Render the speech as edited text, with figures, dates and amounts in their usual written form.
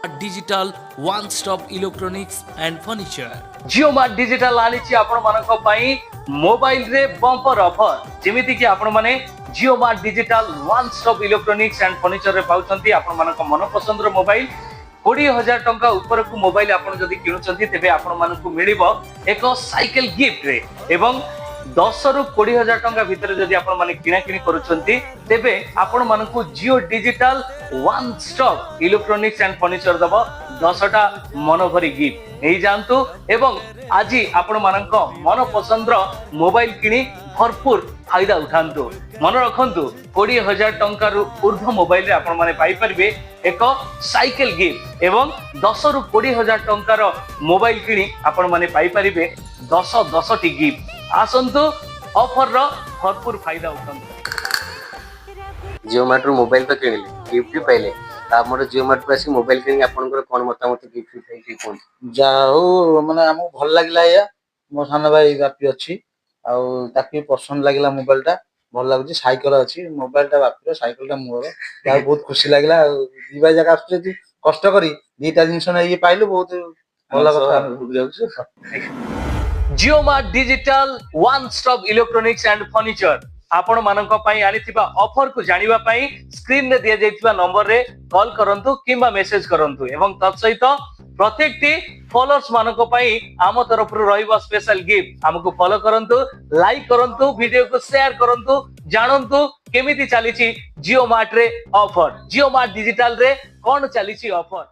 Digital one stop electronics and furniture Jio Mart digital आनिछि आपण मानक पई मोबाइल रे बम्पर ऑफर जेमिति कि आपण माने Jio Mart digital one stop electronics and furniture रे पाउछंती आपण मानक मन पसंद रो मोबाइल 20,000 टंका ऊपर को मोबाइल आपण जदी किनुछंती तेबे आपण मानकु मिलिबो एक साइकिल गिफ्ट रे एवं 10 रु 20,000 टंका भितर जदी आपण माने किना किनी करूछंती तेबे आपण मानकु Jio digital one stop electronics and furniture दबो 10टा मनोभरी गिफ्ट नहीं जानतु एवं आज आपण मानक मन पसंद मोबाइल किनी भरपूर फायदा उठांतु मन रखंतु 20,000 टंका रु ऊर्ध्व मोबाइल रे आपण माने पाई परिबे एक साइकिल गिफ्ट एवं 10 रु 20,000 टंकार मोबाइल किनी आपण माने पाई परिबे 10 टी गिफ्ट आसंतु ऑफर रो भरपूर फायदा उठांतु। जियो मार्ट रो मोबाइल तो किनिले गिफ्ट भी पाइले हमर जियो मार्ट पे आसी मोबाइल किनि आपनकर कोन मतामत गिफ्ट पाइछि कोन जाऊ माने हमको भल लागला या मो सान भाई बापी अछि आ ताकि पसंद लागला मोबाइल टा भल लागुची साइकिल अछि मोबाइल टा बापी साइकिल टा मोर या बहुत खुशी लागला दीबा जगह आछे कष्ट करी दीटा जिंस नै पाइलु बहुत भल कथा हो जाउछ। Jio Mart digital one stop electronics and furniture आपण मानक पई आनिथिबा ऑफर को जानिबा पई स्क्रीन रे दिया जाइथिबा नंबर रे कॉल करंतु किंबा मेसेज करंतु एवं तत्सहित प्रत्येक टी फॉलोअर्स मानक पई आम तरफ रु रहिबा स्पेशल गिफ्ट हमको फॉलो करंतु लाइक करंतु वीडियो को शेयर करंतु जानंतु केमिति चलीछि जियो मार्ट रे ऑफर जियो मार्ट डिजिटल रे कोन चलीछि ऑफर।